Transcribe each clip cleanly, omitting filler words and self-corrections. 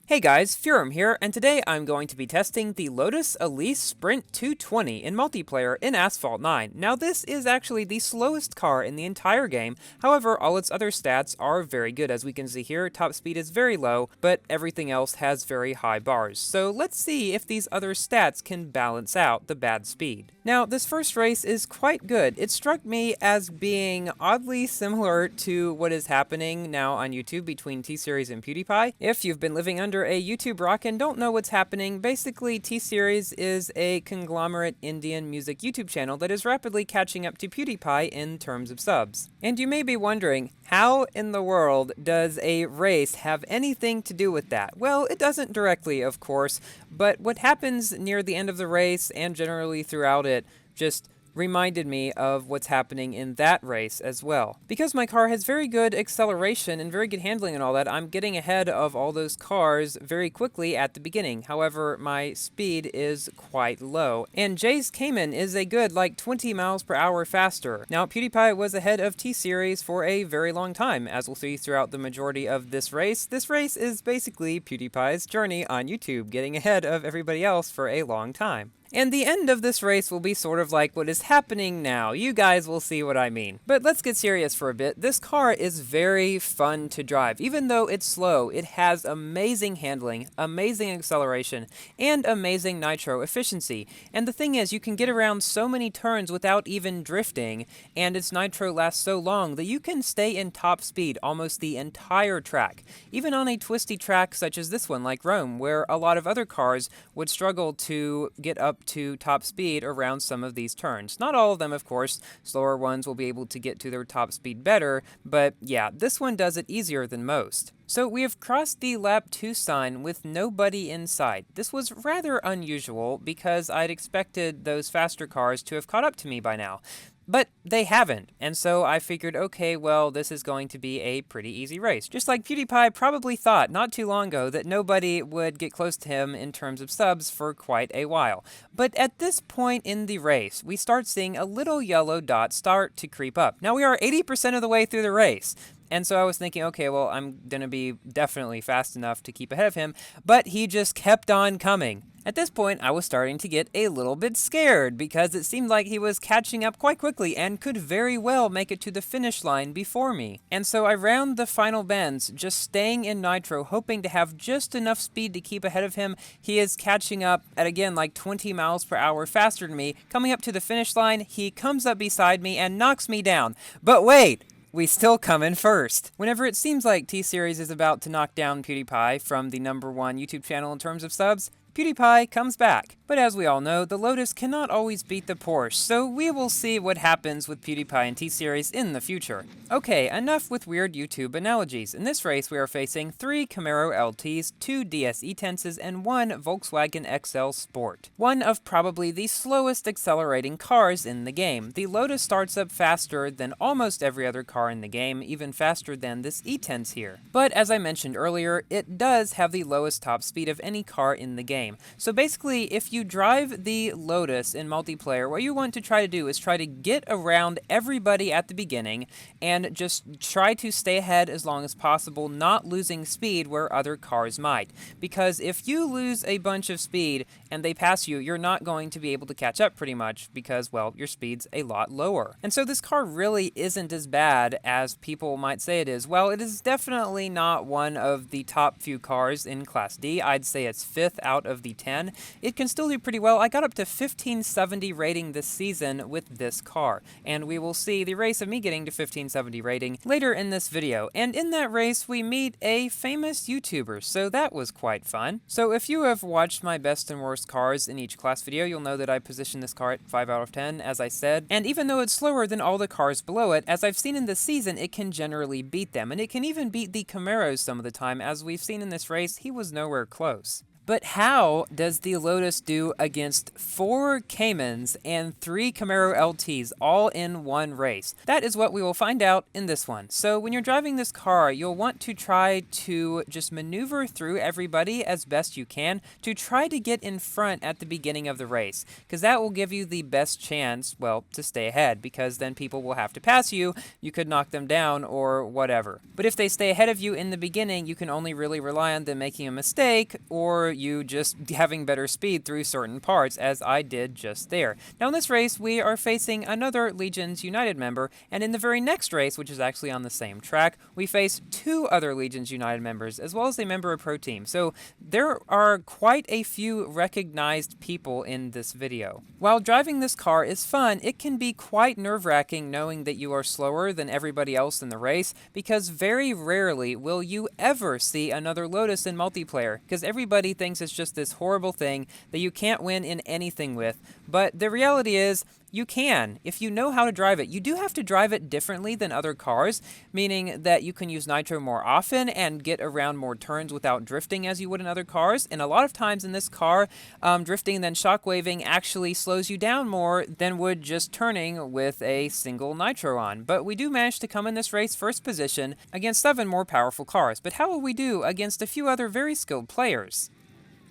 Hey guys, Furum here, and today I'm going to be testing the Lotus Elise Sprint 220 in multiplayer in Asphalt 9. Now this is actually the slowest car in the entire game, however all its other stats are very good. As we can see here, top speed is very low, but everything else has very high bars. So let's see if these other stats can balance out the bad speed. Now this first race is quite good. It struck me as being oddly similar to what is happening now on YouTube between T-Series and PEWDIEPIE. If you've been living under a YouTube rock and don't know what's happening, basically T-Series is a conglomerate Indian music YouTube channel that is rapidly catching up to PEWDIEPIE in terms of subs. And you may be wondering, how in the world does a race have anything to do with that? Well, it doesn't directly, of course, but what happens near the end of the race and generally throughout it just reminded me of what's happening in that race as well. Because my car has very good acceleration and very good handling and all that, I'm getting ahead of all those cars very quickly at the beginning. However, my speed is quite low. And Jay's Cayman is a good like 20 miles per hour faster. Now, PEWDIEPIE was ahead of T-Series for a very long time, as we'll see throughout the majority of this race. This race is basically PEWDIEPIE's journey on YouTube, getting ahead of everybody else for a long time. And the end of this race will be sort of like what is happening now. You guys will see what I mean. But let's get serious for a bit. This car is very fun to drive. Even though it's slow, it has amazing handling, amazing acceleration, and amazing nitro efficiency. And the thing is, you can get around so many turns without even drifting, and its nitro lasts so long that you can stay in top speed almost the entire track. Even on a twisty track such as this one, like Rome, where a lot of other cars would struggle to get up to top speed around some of these turns. Not all of them, of course. Slower ones will be able to get to their top speed better, but yeah, this one does it easier than most. So we have crossed the lap 2 sign with nobody inside. This was rather unusual because I'd expected those faster cars to have caught up to me by now. But they haven't, and so I figured, okay, well, this is going to be a pretty easy race. Just like PEWDIEPIE probably thought not too long ago that nobody would get close to him in terms of subs for quite a while. But at this point in the race, we start seeing a little yellow dot start to creep up. Now we are 80% of the way through the race. And so I was thinking, okay, well, I'm going to be definitely fast enough to keep ahead of him, but he just kept on coming. At this point, I was starting to get a little bit scared because it seemed like he was catching up quite quickly and could very well make it to the finish line before me. And so I round the final bends, just staying in nitro, hoping to have just enough speed to keep ahead of him. He is catching up at, again, like 20 miles per hour faster than me. Coming up to the finish line, he comes up beside me and knocks me down. But wait! We still come in first. Whenever it seems like T-Series is about to knock down PEWDIEPIE from the #1 YouTube channel in terms of subs, PEWDIEPIE comes back. But as we all know, the Lotus cannot always beat the Porsche, so we will see what happens with PEWDIEPIE and T-Series in the future. Okay, enough with weird YouTube analogies. In this race, we are facing 3 Camaro LTs, 2 DS E-Tenses, and 1 Volkswagen XL Sport. One of probably the slowest accelerating cars in the game. The Lotus starts up faster than almost every other car in the game, even faster than this E-Tense here. But as I mentioned earlier, it does have the lowest top speed of any car in the game. So basically, if you drive the Lotus in multiplayer, what you want to try to do is try to get around everybody at the beginning and just try to stay ahead as long as possible, not losing speed where other cars might. Because if you lose a bunch of speed and they pass you, you're not going to be able to catch up pretty much because, well, your speed's a lot lower. And so this car really isn't as bad as people might say it is. Well, it is definitely not one of the top few cars in Class D. I'd say it's 5th out of the 10. It can still do pretty well. I got up to 1570 rating this season with this car, and we will see the race of me getting to 1570 rating later in this video. And in that race, we meet a famous YouTuber, so that was quite fun. So if you have watched my best and worst cars in each class video, you'll know that I positioned this car at 5 out of 10, as I said. And even though it's slower than all the cars below it, as I've seen in this season, it can generally beat them. And it can even beat the Camaros some of the time. As we've seen in this race, he was nowhere close. But how does the Lotus do against 4 Caymans and 3 Camaro LTs all in one race? That is what we will find out in this one. So when you're driving this car, you'll want to try to just maneuver through everybody as best you can to try to get in front at the beginning of the race, because that will give you the best chance, well, to stay ahead, because then people will have to pass you, you could knock them down or whatever. But if they stay ahead of you in the beginning, you can only really rely on them making a mistake or you just having better speed through certain parts, as I did just there. Now in this race, we are facing another Legions United member, and in the very next race, which is actually on the same track, we face 2 other Legions United members, as well as a member of Pro Team. So there are quite a few recognized people in this video. While driving this car is fun, it can be quite nerve-wracking knowing that you are slower than everybody else in the race, because very rarely will you ever see another Lotus in multiplayer, because everybody thinks it's just this horrible thing that you can't win in anything with. But the reality is, you can, if you know how to drive it. You do have to drive it differently than other cars, meaning that you can use nitro more often and get around more turns without drifting as you would in other cars. And a lot of times in this car, drifting and then shockwaving actually slows you down more than would just turning with a single nitro on. But we do manage to come in this race first position against 7 more powerful cars. But how will we do against a few other very skilled players?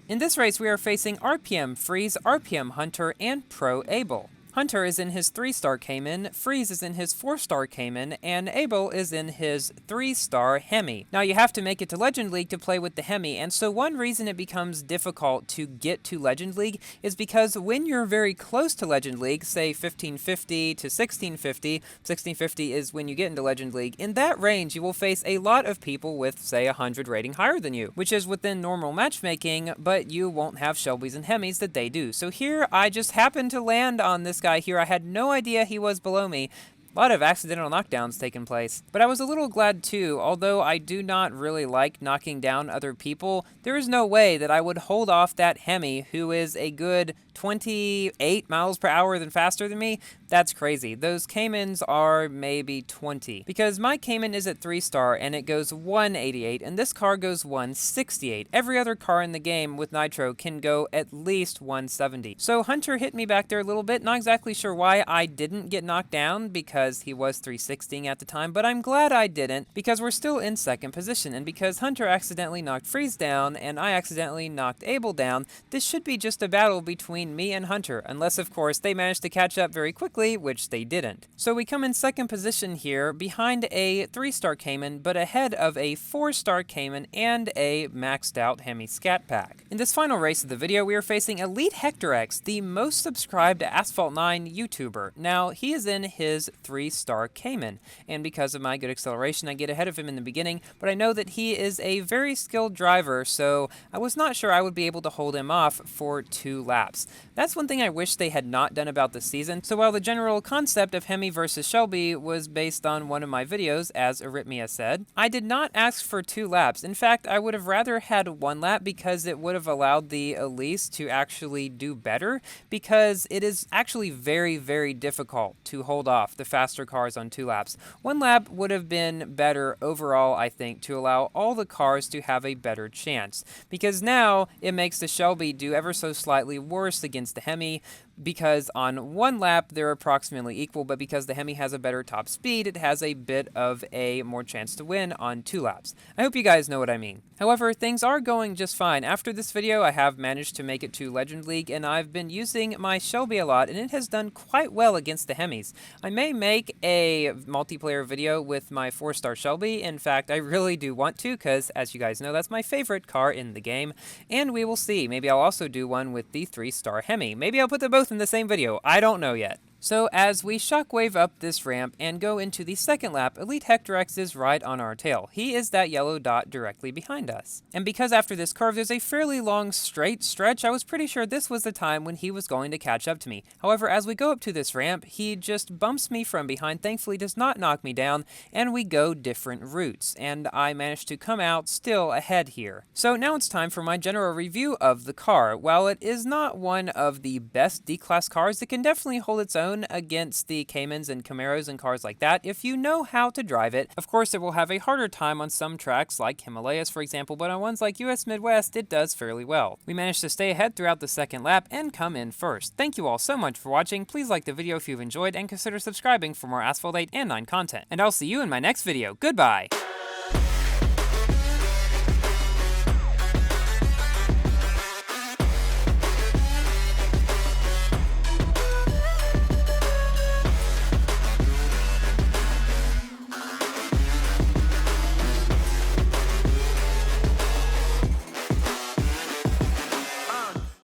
In this race, we are facing RPM Freeze, RPM Hunter, and Pro Abel. Hunter is in his 3-star Cayman, Freeze is in his 4-star Cayman, and Abel is in his 3-star Hemi. Now you have to make it to Legend League to play with the Hemi, and so one reason it becomes difficult to get to Legend League is because when you're very close to Legend League, say 1550 to 1650, 1650 is when you get into Legend League, in that range you will face a lot of people with, say, 100 rating higher than you, which is within normal matchmaking, but you won't have Shelbys and Hemis that they do. So here I just happened to land on this guy here. I had no idea he was below me. A lot of accidental knockdowns taking place. But I was a little glad too, although I do not really like knocking down other people. There is no way that I would hold off that Hemi, who is a good 28 miles per hour than faster than me. That's crazy. Those Caymans are maybe 20. Because my Cayman is at 3-star and it goes 188, and this car goes 168. Every other car in the game with nitro can go at least 170. So Hunter hit me back there a little bit. Not exactly sure why I didn't get knocked down, because he was 360 at the time, but I'm glad I didn't, because we're still in second position, and because Hunter accidentally knocked Freeze down and I accidentally knocked Abel down, this should be just a battle between me and Hunter, unless of course they managed to catch up very quickly, which they didn't. So we come in second position here, behind a 3-star Cayman, but ahead of a 4-star Cayman and a maxed out Hemi Scat Pack. In this final race of the video, we are facing Elite Hector X, the most subscribed Asphalt 9 YouTuber. Now, he is in his 3-star Cayman, and because of my good acceleration, I get ahead of him in the beginning, but I know that he is a very skilled driver, so I was not sure I would be able to hold him off for 2 laps. That's one thing I wish they had not done about this season. So while the general concept of Hemi versus Shelby was based on one of my videos, as Arrhythmia said, I did not ask for 2 laps. In fact, I would have rather had 1 lap, because it would have allowed the Elise to actually do better, because it is actually very, very difficult to hold off the faster cars on 2 laps. 1 lap would have been better overall, I think, to allow all the cars to have a better chance, because now it makes the Shelby do ever so slightly worse against the Hemi, because on 1 lap they're approximately equal, but because the Hemi has a better top speed, it has a bit of a more chance to win on 2 laps. I hope you guys know what I mean. However, things are going just fine. After this video, I have managed to make it to Legend League, and I've been using my Shelby a lot, and it has done quite well against the Hemis. I may make a multiplayer video with my 4-star Shelby. In fact, I really do want to, because as you guys know, that's my favorite car in the game, and we will see. Maybe I'll also do one with the 3-star Hemi. Maybe I'll put them both in the same video. I don't know yet. So as we shockwave up this ramp and go into the second lap, Elite Hector X is right on our tail. He is that yellow dot directly behind us. And because after this curve there's a fairly long straight stretch, I was pretty sure this was the time when he was going to catch up to me. However, as we go up to this ramp, he just bumps me from behind, thankfully does not knock me down, and we go different routes, and I managed to come out still ahead here. So now it's time for my general review of the car. While it is not one of the best D-Class cars, it can definitely hold its own zone against the Caymans and Camaros and cars like that if you know how to drive it. Of course, it will have a harder time on some tracks like Himalayas, for example, but on ones like US Midwest, it does fairly well. We managed to stay ahead throughout the second lap and come in first. Thank you all so much for watching. Please like the video if you've enjoyed and consider subscribing for more Asphalt 8 and 9 content. And I'll see you in my next video. Goodbye!